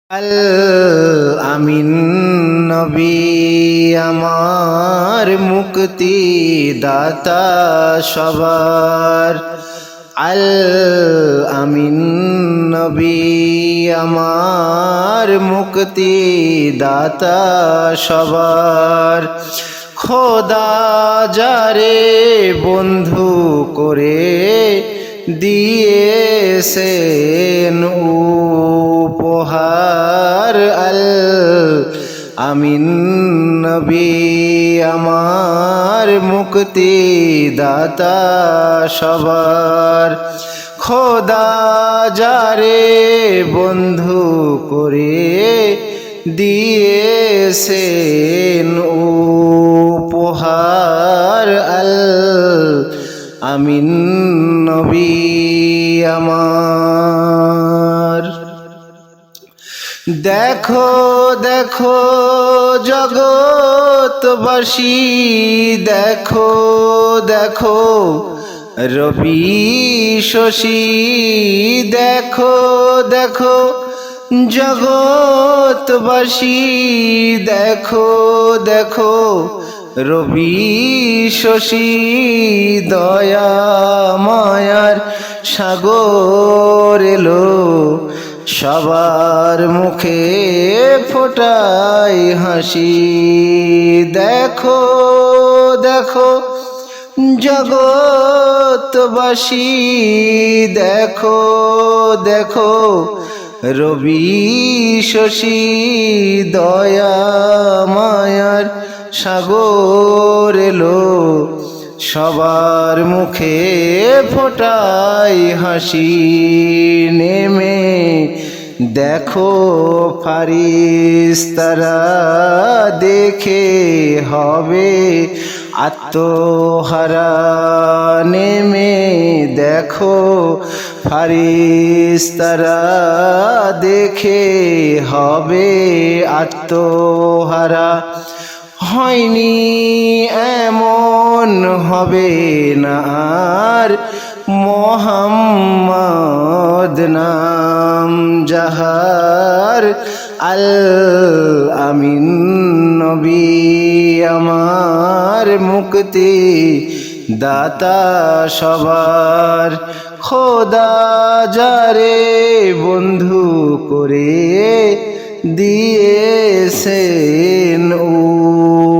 আল আমিন নবী আমার মুক্তি দাতা সবার। আল আমিন নবী আমার মুক্তি দাতা সবার। খোদা যারে বন্ধু করে দিয়েছেন উপহার। আল আমিন নবী আমার মুক্তি দাতা সবার। খোদা যারে বন্ধু করে দিয়েছেন উপহার। আল আমিন নবী আমার। দেখো দেখো জগৎবাসী, দেখো দেখো রবি শশী, দেখো দেখো জগৎবাসী, দেখো দেখো রবি শশী। দয়া মায়ার সাগর এলো, সবার মুখে ফোটায় হাসি। দেখো দেখো জগৎবাসী, দেখো দেখো রবি শশী। দয়া মায়ার সাগর এলো, সবার মুখে ফোটায় হাসি। নেমে দেখো ফারিস্তারা, দেখে হবে আত্মহারা। নেমে দেখো ফারিস্তারা, দেখে হবে আত্মহারা। হয়নি এমন হবে না আর, মোহাম্মদ নাম যাহার। আল আমিন নবী আমার মুক্তি দাতা সবার। খোদা যারে বন্ধু করে দিয়েছেন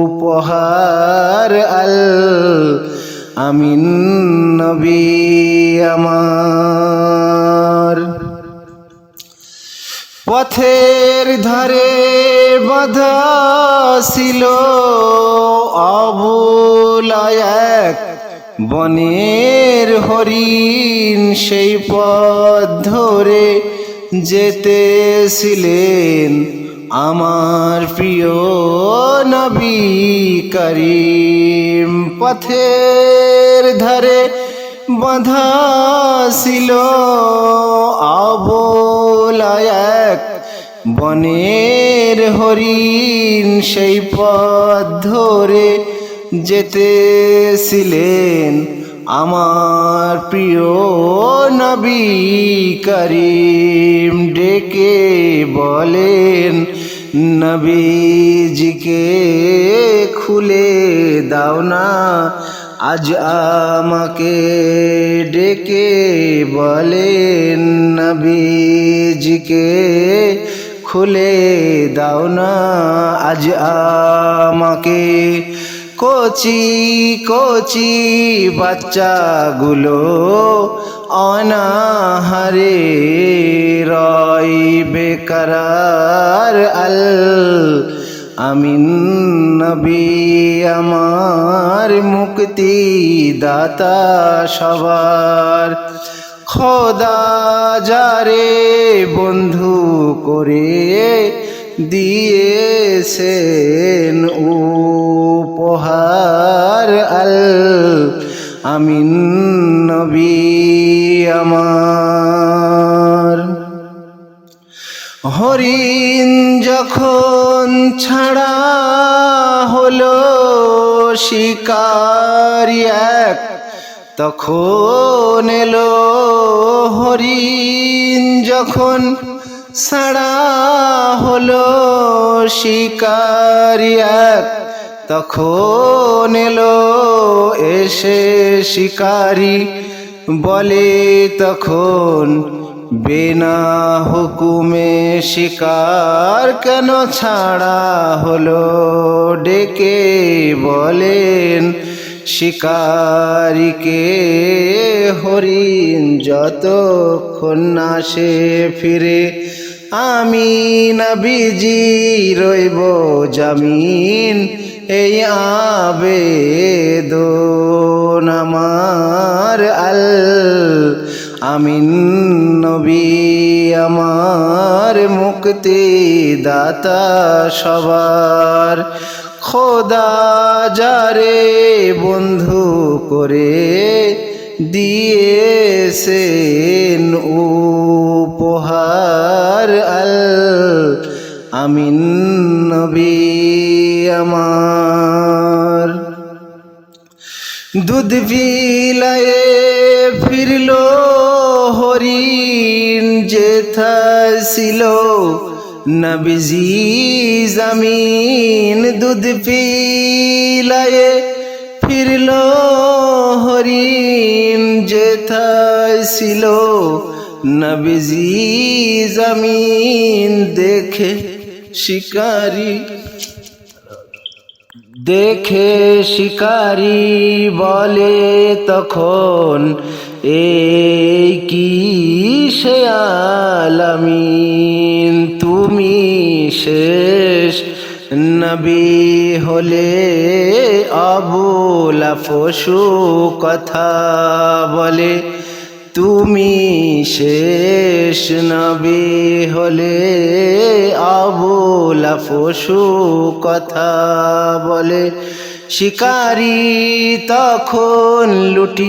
উপহার। আল আমিন নবী আমার। পথের ধারে বাঁধা ছিল অবলা এক বনের হরিণ, সেই পথ ধরে যেতেছিলেন আমার প্রিয় নবী করিম। পথের ধারে বাঁধা ছিল অবলা এক বনের হরিণ, সেই পথ ধরে যেতেছিলেন আমার প্রিয় নবী করিম। ডেকে বলেন নবীজিকে, খুলে দাও না আজ আমাকে। ডেকে বলেন নবীজিকে, খুলে দাও না আজ আমাকে। কচি কচি বাচ্চাগুলো অনাহারে রয় বেকরার। আল আমিন নবী আমার মুক্তি দাতা সবার। খোদা যারে বন্ধু করে দিয়েছেন উপহার। আল আমিন নবী আমার। হরিণ যখন ছাড়া হলো শিকারি এক, তখন এলো হরিণ যখন ছাড়া হলো শিকারি এক, তখন এলো এসে শিকারি, বলে তখন বিনা হুকুমে শিকার কেন ছাড়া হলো? ডেকে বলেন শিকারীকে, হরিণ যতক্ষণ না সে ফিরে, আমি নবীজি রইব জামিন, এই আবেদন আমার। আল আমিন নবী আমার, মুক্তি দাতা সবার, খোদা যারে বন্ধু করে দিয়েছেন উপহার। আল আমিন নবী আমার। দুধ বিলায়ে ফিরল হরিণ, যেথা ছিল নবীজি জামিন। দুধ বিলায়ে ফিরল হরিণ, যেথা ছিল নবীজি জামিন। দেখে শিকারি বলে তখন, এই কি সে আলামিন, তুমি শেষ নবী হলে অবলা পশু কথা বলে। তুমি শেষ নবী হলে অবলা পশু কথা বলে। শিকারি তখন লুটি